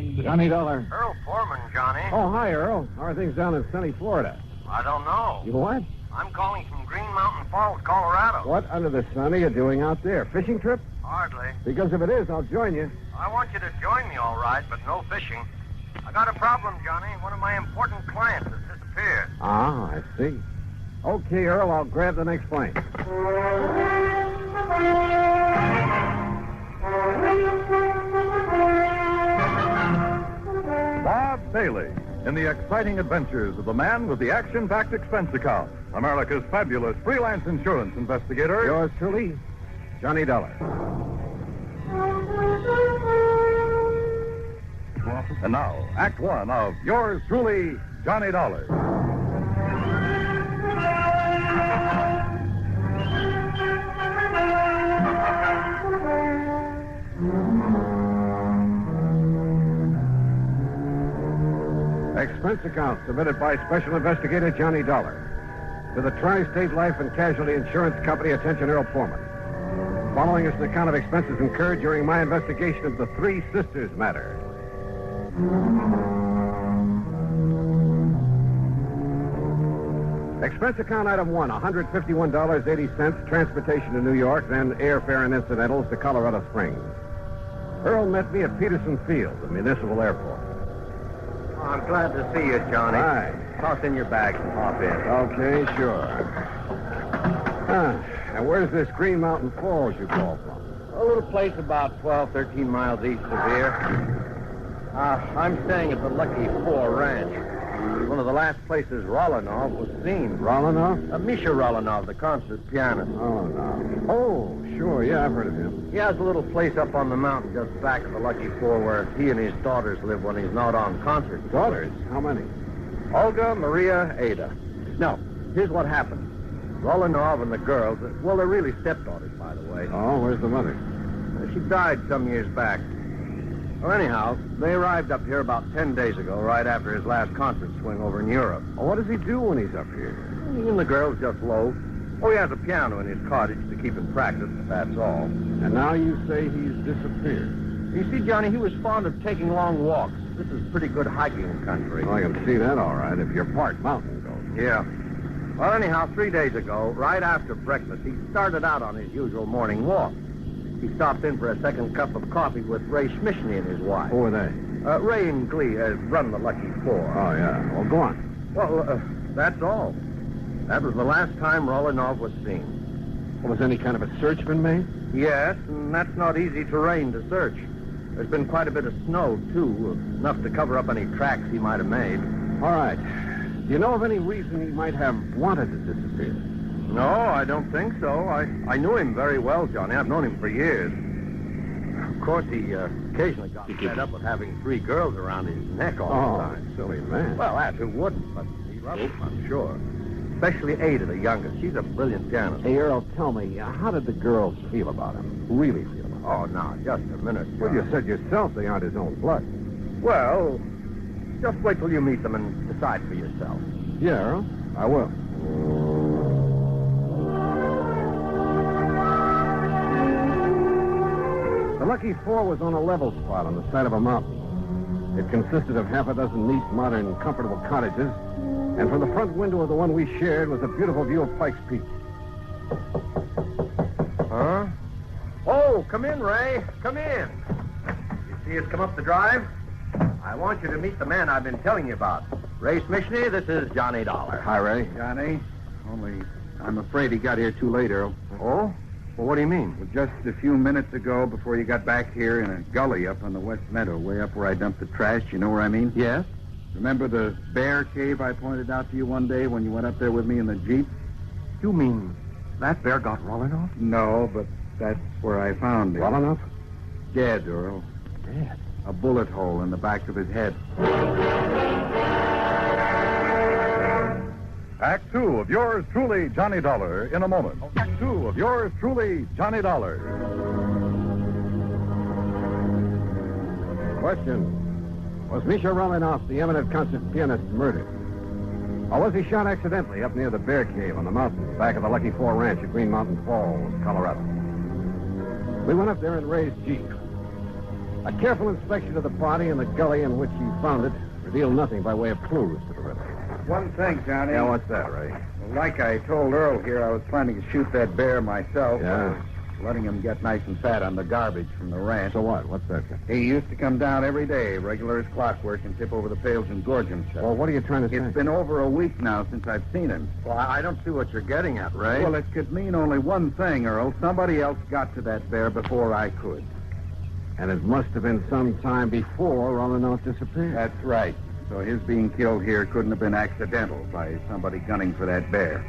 and... Johnny Dollar. Earl Foreman, Johnny. Oh, hi, Earl. How are things down in sunny Florida? I don't know. You what? I'm calling from Green Mountain Falls, Colorado. What under the sun are you doing out there? Fishing trip? Hardly. Because if it is, I'll join you. I want you to join me, all right, but no fishing. I got a problem, Johnny. One of my important clients has disappeared. Ah, I see. Okay, Earl, I'll grab the next plane. Bob Bailey in the exciting adventures of the man with the action-packed expense account, America's fabulous freelance insurance investigator. Yours truly, Johnny Dollar. And now, Act One of yours truly, Johnny Dollar. Expense account submitted by Special Investigator Johnny Dollar. To the Tri-State Life and Casualty Insurance Company, attention Earl Foreman. Following is an account of expenses incurred during my investigation of the Three Sisters matter. Expense account item 1, $151.80, transportation to New York, then airfare and incidentals to Colorado Springs. Earl met me at Peterson Field, the municipal airport. I'm glad to see you, Johnny. Hi. Toss in your bags and hop in. Okay, sure. And where's this Green Mountain Falls you call from? A little place about 12, 13 miles east of here. I'm staying at the Lucky Four Ranch. One of the last places Rolanov was seen. Rolanov? Misha Rolanov, the concert pianist. Oh, no. Oh, sure. Yeah, I've heard of him. He has a little place up on the mountain just back of the Lucky Four where he and his daughters live when he's not on concert. Daughters? How many? Olga, Maria, Ada. Now, here's what happened. Rolanov and the girls, well, they're really stepdaughters, by the way. Oh, where's the mother? She died some years back. Well, anyhow, they arrived up here about 10 days ago, right after his last concert swing over in Europe. Oh, what does he do when he's up here? He and the girls just loaf. Oh, he has a piano in his cottage to keep him practiced, but that's all. And now you say he's disappeared. You see, Johnny, he was fond of taking long walks. This is pretty good hiking country. Well, I can see that all right, if you're part mountain goat. Yeah. Well, anyhow, 3 days ago, right after breakfast, he started out on his usual morning walk. He stopped in for a second cup of coffee with Ray Schmishny and his wife. Who are they? Ray and Glee run the Lucky Four. Oh, yeah. Well, go on. Well, that's all. That was the last time Rolanov was seen. Well, has any kind of a search been made? Yes, and that's not easy terrain to search. There's been quite a bit of snow, too, enough to cover up any tracks he might have made. All right. Do you know of any reason he might have wanted to disappear? No, I don't think so. I knew him very well, Johnny. I've known him for years. Of course, he occasionally got fed up with having 3 girls around his neck all the time. Silly man. Well, that who wouldn't, but he loved them, I'm sure. Especially Ada, the youngest. She's a brilliant pianist. Hey, Earl, tell me, how did the girls feel about him? Really feel about him? Oh, now, just a minute. Well, you said yourself they aren't his own blood. Well, just wait till you meet them and decide for yourself. Yeah, Earl, I will. The Lucky Four was on a level spot on the side of a mountain. It consisted of half a dozen neat, modern, comfortable cottages, and from the front window of the one we shared was a beautiful view of Pike's Peak. Huh? Oh, come in, Ray. Come in. You see us come up the drive? I want you to meet the man I've been telling you about. Ray Schmishny, this is Johnny Dollar. Hi, Ray. Johnny, only I'm afraid he got here too late, Earl. Oh? Well, what do you mean? Well, just a few minutes ago, before you got back here in a gully up on the West Meadow, way up where I dumped the trash, you know where I mean? Yes? Remember the bear cave I pointed out to you one day when you went up there with me in the Jeep? You mean that bear got Rolanov? No, but that's where I found him. Well enough? Dead, Earl. Dead? A bullet hole in the back of his head. Act Two of yours truly, Johnny Dollar, in a moment. Act Two of yours truly, Johnny Dollar. Question. Was Misha Romanov, the eminent concert pianist, murdered? Or was he shot accidentally up near the Bear Cave on the mountain, back of the Lucky Four Ranch at Green Mountain Falls, Colorado? We went up there in Ray's Jeep. A careful inspection of the body and the gully in which he found it revealed nothing by way of clues to the riddle. One thing, Johnny. Yeah, what's that, Ray? Like I told Earl here, I was planning to shoot that bear myself. Yeah? Letting him get nice and fat on the garbage from the ranch. So what? What's that? He used to come down every day, regular as clockwork, and tip over the pails and gorge himself. Well, what are you trying to say? It's been over a week now since I've seen him. Well, I don't see what you're getting at, Ray. Well, it could mean only one thing, Earl. Somebody else got to that bear before I could. And it must have been some time before Rollinov disappeared. That's right. So his being killed here couldn't have been accidental by somebody gunning for that bear.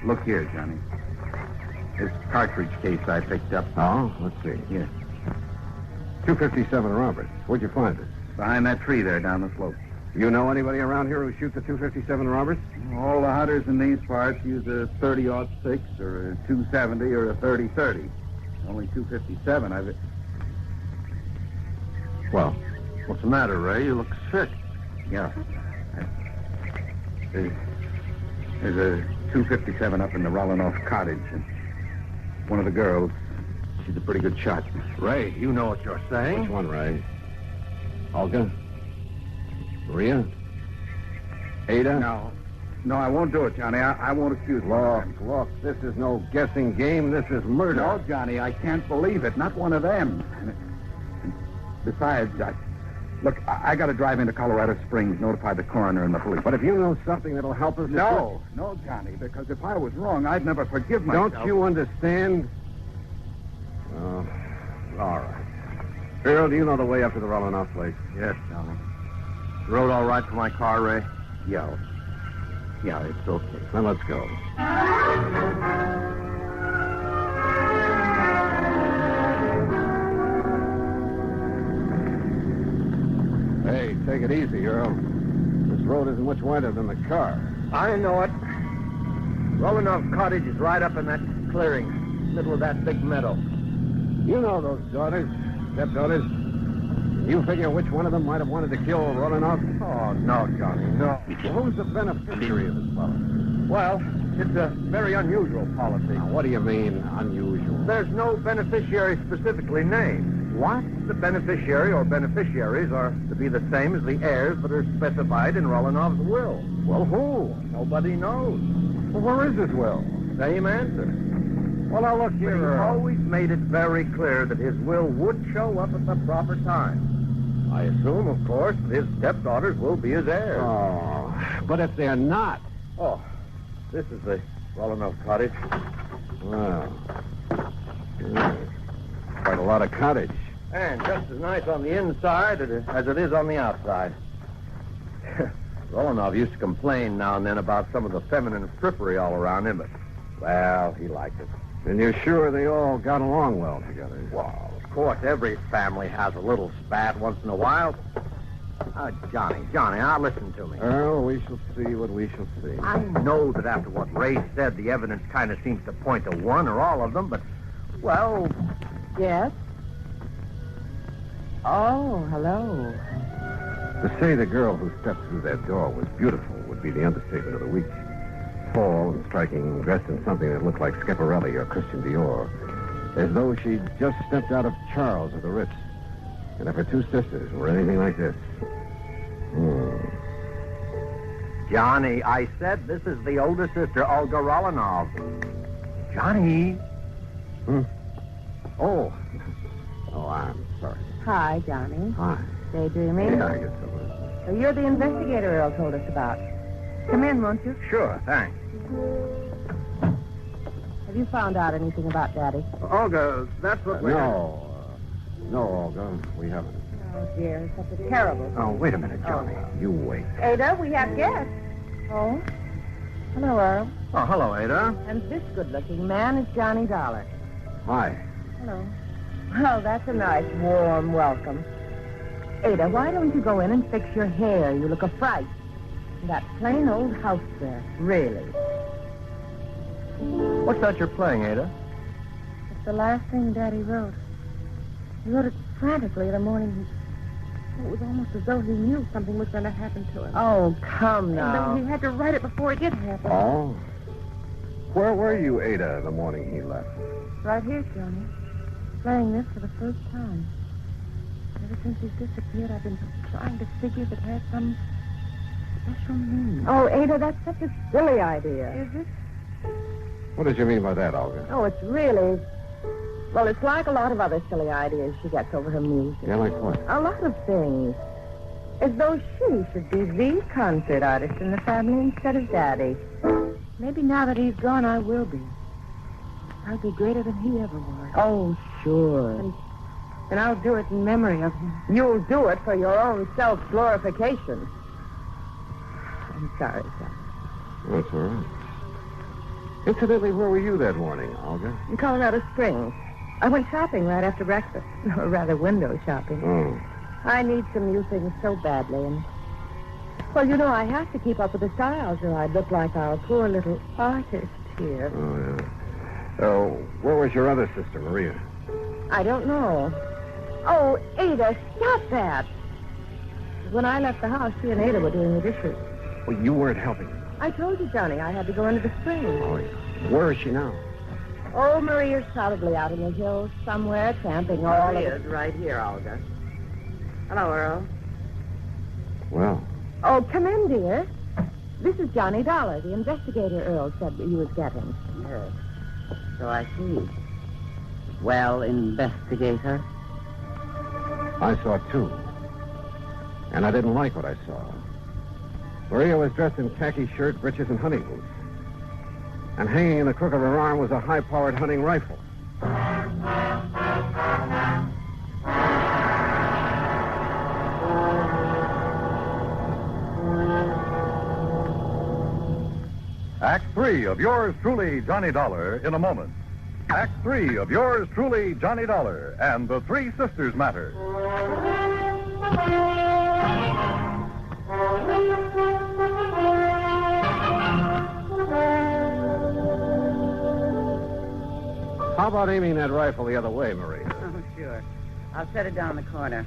Look here, Johnny. This cartridge case I picked up. Oh, let's see. Here. 257 Roberts. Where'd you find it? Behind that tree there down the slope. You know anybody around here who shoots a 257 Roberts? All the hunters in these parts use a 30-06 or a 270 or a 30-30. Only 257 I've... Well, What's the matter, Ray? You look sick. Yeah. There's a 257 up in the Rollinov cottage. And one of the girls, she's a pretty good shot. Ray, you know what you're saying. which one, Ray? Olga? Maria? Ada? No, I won't do it, Johnny. I won't accuse myself. Look, this is no guessing game. This is murder. No, Johnny, I can't believe it. Not one of them. Besides, I got to drive into Colorado Springs, notify the coroner and the police. But if you know something that'll help us... No, Johnny, because if I was wrong, I'd never forgive myself. Don't you understand? Oh, all right. Earl, do you know the way up to the Rollinov place? Yes, Johnny. Road all right for my car, Ray? Yeah, it's okay. Then let's go. Hey, take it easy, Earl. This road isn't much wider than the car. I know it. Rollinov Cottage is right up in that clearing, middle of that big meadow. You know those daughters, stepdaughters. You figure which one of them might have wanted to kill Rollinov? Oh, no, Johnny, no. Well, who's the beneficiary of this policy? Well, it's a very unusual policy. Now, what do you mean, unusual? There's no beneficiary specifically named. What? The beneficiary or beneficiaries are to be the same as the heirs that are specified in Rollinov's will. Well, who? Nobody knows. Well, where is his will? Same answer. Well, now, look But here, he Earl. always made it very clear that his will would show up at the proper time. I assume, of course, that his stepdaughters will be his heirs. Oh, but if they're not... Oh, this is the Rollinov cottage. Well, quite a lot of cottage. And just as nice on the inside as it is on the outside. Rollinov used to complain now and then about some of the feminine frippery all around him, but, well, he liked it. And you're sure they all got along well together? Well, of course, every family has a little spat once in a while. Johnny, now listen to me. Earl, we shall see what we shall see. I know that after what Ray said, the evidence kind of seems to point to one or all of them, but, well... Yes? Oh, hello. To say the girl who stepped through that door was beautiful would be the understatement of the week. Tall and striking, dressed in something that looked like Schiaparelli or Christian Dior, as though she'd just stepped out of Charles or the Ritz. And if her two sisters were anything like this... Johnny, I said this is the older sister, Olga Rollinov. Johnny. Oh, I'm sorry. Hi, Johnny. Hi. Daydreaming? Yeah, I guess so. So you're the investigator Earl told us about. Come in, won't you? Sure, thanks. Have you found out anything about Daddy? Olga, that's what we're... No, Olga, we haven't. Oh, dear. Such a terrible... Oh, wait a minute, Johnny. You wait. Ada, we have guests. Oh? Hello, Earl. Oh, hello, Ada. And this good-looking man is Johnny Dollar. Hi. Hello. Well, that's a nice, warm welcome. Ada, why don't you go in and fix your hair? You look a fright. That plain old house there, really. What's that you're playing, Ada? It's the last thing Daddy wrote. He wrote it frantically the morning it was almost as though he knew something was going to happen to him. Oh, come now. And he had to write it before it did happen. Oh? Where were you, Ada, the morning he left? Right here, Johnny. Playing this for the first time. Ever since he's disappeared, I've been trying to figure if it has some special meaning. Oh, Ada, that's such a silly idea. Is it? What did you mean by that, Olga? Oh, it's really... Well, it's like a lot of other silly ideas she gets over her music. Yeah, like what? A lot of things. As though she should be the concert artist in the family instead of Daddy. Maybe now that he's gone, I will be. I'll be greater than he ever was. Oh, sure. And I'll do it in memory of him. You'll do it for your own self-glorification. I'm sorry, son. That's all right. Incidentally, where were you that morning, Olga? In Colorado Springs. I went shopping right after breakfast. Or rather, window shopping. Oh. I need some new things so badly, and... Well, you know, I have to keep up with the styles, or I'd look like our poor little artist here. Oh, yeah. Oh, where was your other sister, Maria? I don't know. Oh, Ada, stop that. When I left the house, she and Ada were doing the dishes. Well, you weren't helping. I told you, Johnny, I had to go into the spring. Oh, yeah. Where is she now? Oh, Maria's probably out in the hills somewhere, camping all Maria's right here, Olga. Hello, Earl. Well. Oh, come in, dear. This is Johnny Dollar, the investigator Earl said that he was getting. Yes. So I see. Well, investigator? I saw two. And I didn't like what I saw. Maria was dressed in khaki shirt, breeches, and hunting boots. And hanging in the crook of her arm was a high-powered hunting rifle. Act 3 of yours truly, Johnny Dollar, in a moment. Act 3 of yours truly, Johnny Dollar, and the Three Sisters Matter. How about aiming that rifle the other way, Maria? Oh, sure. I'll set it down the corner.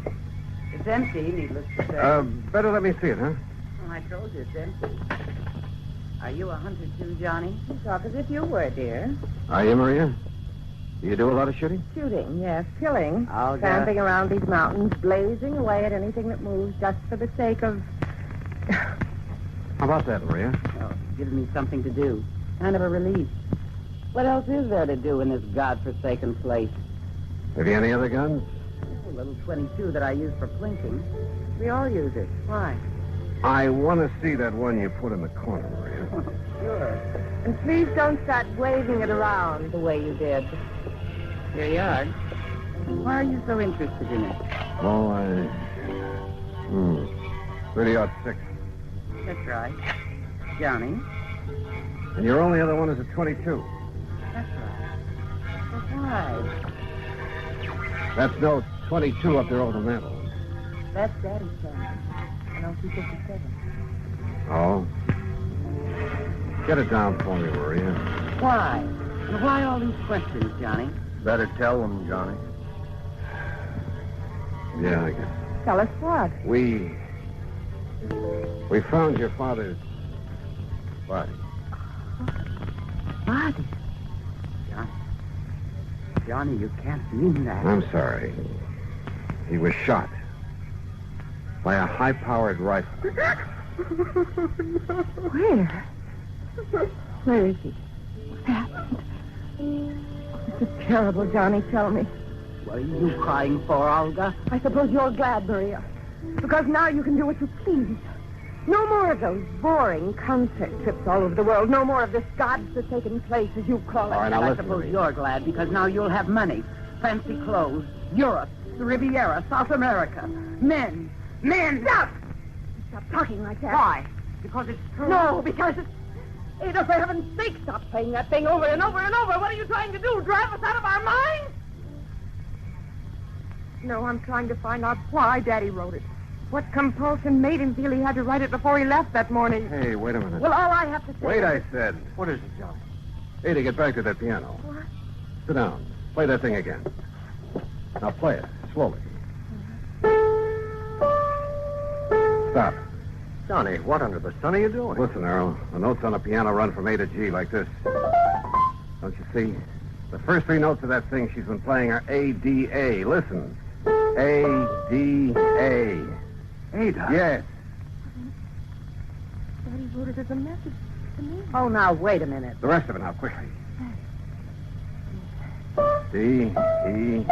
It's empty, needless to say. Better let me see it, huh? Oh, I told you it's empty. Are you a hunter too, Johnny? You talk as if you were, dear. Are you, Maria? Do you do a lot of shooting? Shooting, yes. Killing. Olga. Tramping around these mountains, blazing away at anything that moves just for the sake of... How about that, Maria? Oh, it gives me something to do. Kind of a relief. What else is there to do in this godforsaken place? Have you any other guns? A little 22 that I use for plinking. We all use it. Why? I want to see that one you put in the corner, Maria. Sure. And please don't start waving it around the way you did. Here you are. Why are you so interested in it? Well, 30-06. That's right. Johnny? And your only other one is a 22. That's right. But why? That's no 22 up there over the mantel. That's Daddy's son. An LT-57. Oh? Get it down for me, Maria. Why? And why all these questions, Johnny? Better tell them, Johnny. Yeah, I guess. Tell us what? We found your father's body. Body? Johnny, you can't mean that. I'm sorry. He was shot by a high-powered rifle. Where? Where is he? What happened? This is terrible, Johnny. Tell me. What are you crying for, Olga? I suppose you're glad, Maria. Because now you can do what you please. No more of those boring concert trips all over the world. No more of this godforsaken place, as you call it. All right, now I listen, suppose Maria. you're glad because now you'll have money, fancy clothes, Europe, the Riviera, South America, men. Stop! Stop talking like that. Why? Because it's true? No, because it's... Ada, for heaven's sake, stop playing that thing over and over and over. What are you trying to do? Drive us out of our minds? No, I'm trying to find out why Daddy wrote it. What compulsion made him feel he had to write it before he left that morning? Hey, wait a minute. Well, all I have to say Wait, is... I said. What is it, John? Ada, get back to that piano. What? Sit down. Play that thing again. Now play it, slowly. Stop. Johnny, what under the sun are you doing? Listen, Earl. The notes on a piano run from A to G like this. Don't you see? The first three notes of that thing she's been playing are A, D, A. Listen. A-D-A. Ada? Yes. Daddy wrote it as a message to me. Oh, now, wait a minute. The rest of it now, quickly. D-E-F-A-C-E,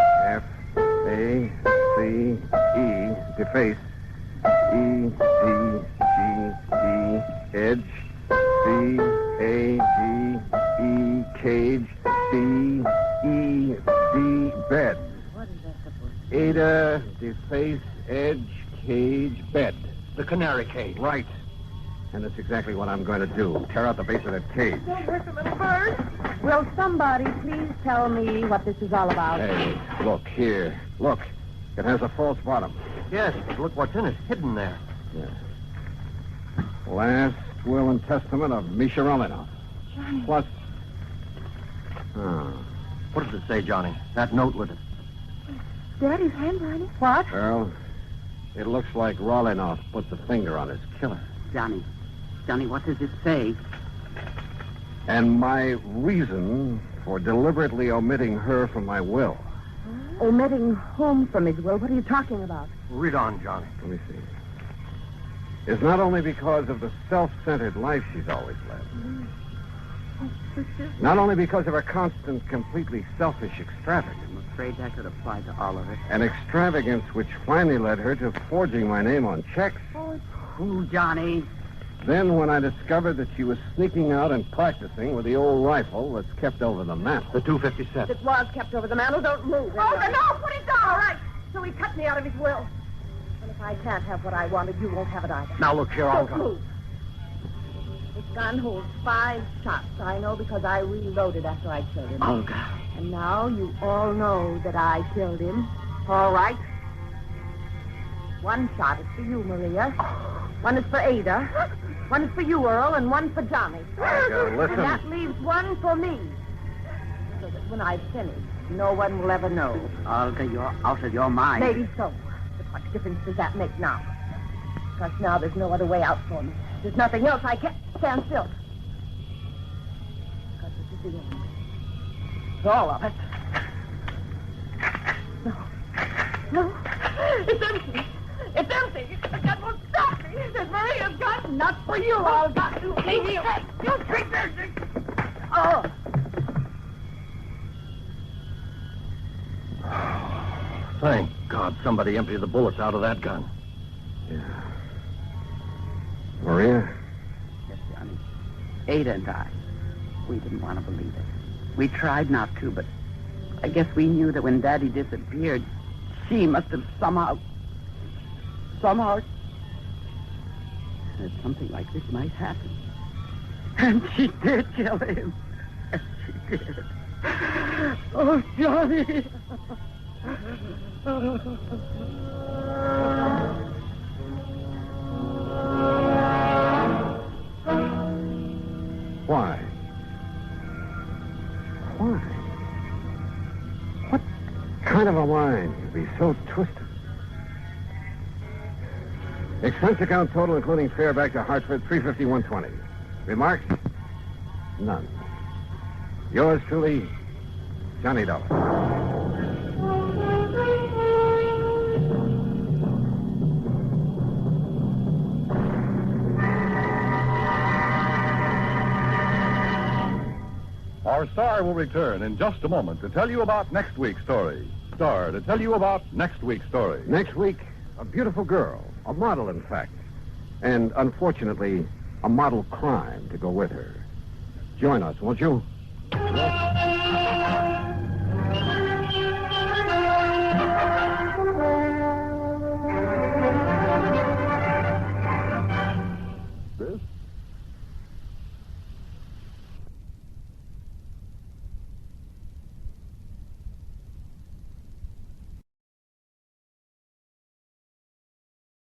deface. E-D-G-E, edge. C-A-G-E, cage. D-E-D, bed. What is that supposed to Ada, deface, edge, cage, bed. The canary cage. Right. And that's exactly what I'm going to do. Tear out the base of that cage. Don't hurt the little bird. Will somebody please tell me what this is all about? Hey, look here. Look. It has a false bottom. Yes, but look what's in it, hidden there. Yeah. Last will and testament of Misha Romanov. Johnny. Plus... What does it say, Johnny? That note with it. Daddy's handwriting. What? Well, it looks like Romanov put the finger on his killer. Johnny, what does it say? And my reason for deliberately omitting her from my will. Omitting whom from his will? What are you talking about? Read on, Johnny. Let me see. Is not only because of the self-centered life she's always led. Not only because of her constant, completely selfish extravagance. I'm afraid that could apply to all of it. An extravagance which finally led her to forging my name on checks. Who, Johnny? Then when I discovered that she was sneaking out and practicing with the old rifle that's kept over the mantel. The 257. It was kept over the mantel. Don't move. Oh, no, put it down. All right. So he cut me out of his will. And if I can't have what I wanted, you won't have it either. Now, look here, I'll Don't go. move. This gun holds 5 shots. I know because I reloaded after I killed him. Olga. And now you all know that I killed him. All right. 1 shot is for you, Maria. 1 is for Ada. 1 is for you, Earl, and 1 for Johnny. Olga, listen. And that leaves 1 for me. So that when I've finished, no one will ever know. Olga, you're out of your mind. Maybe so. But what difference does that make now? Because now there's no other way out for me. There's nothing else. I can't stand still. Because this is the end. It's all of it. No. It's empty. It's empty. The gun won't stop me. There's Maria's gun. Not for you, Olga. Leave me alone. You treat her. Oh. Thank God somebody emptied the bullets out of that gun. Yeah. Maria? Yes, Johnny. Ada and I, we didn't want to believe it. We tried not to, but I guess we knew that when Daddy disappeared, she must have somehow said something like this might happen. And she did kill him. Yes, she did. Oh, Johnny. Why? Why? What kind of a mind could be so twisted? Expense account total, including fare back to Hartford, $351.20. Remarks? None. Yours truly, Johnny Dollar. Our star will return in just a moment to tell you about next week's story. Star to tell you about next week's story. Next week, a beautiful girl, a model, in fact. And, unfortunately, a model crime to go with her. Join us, won't you?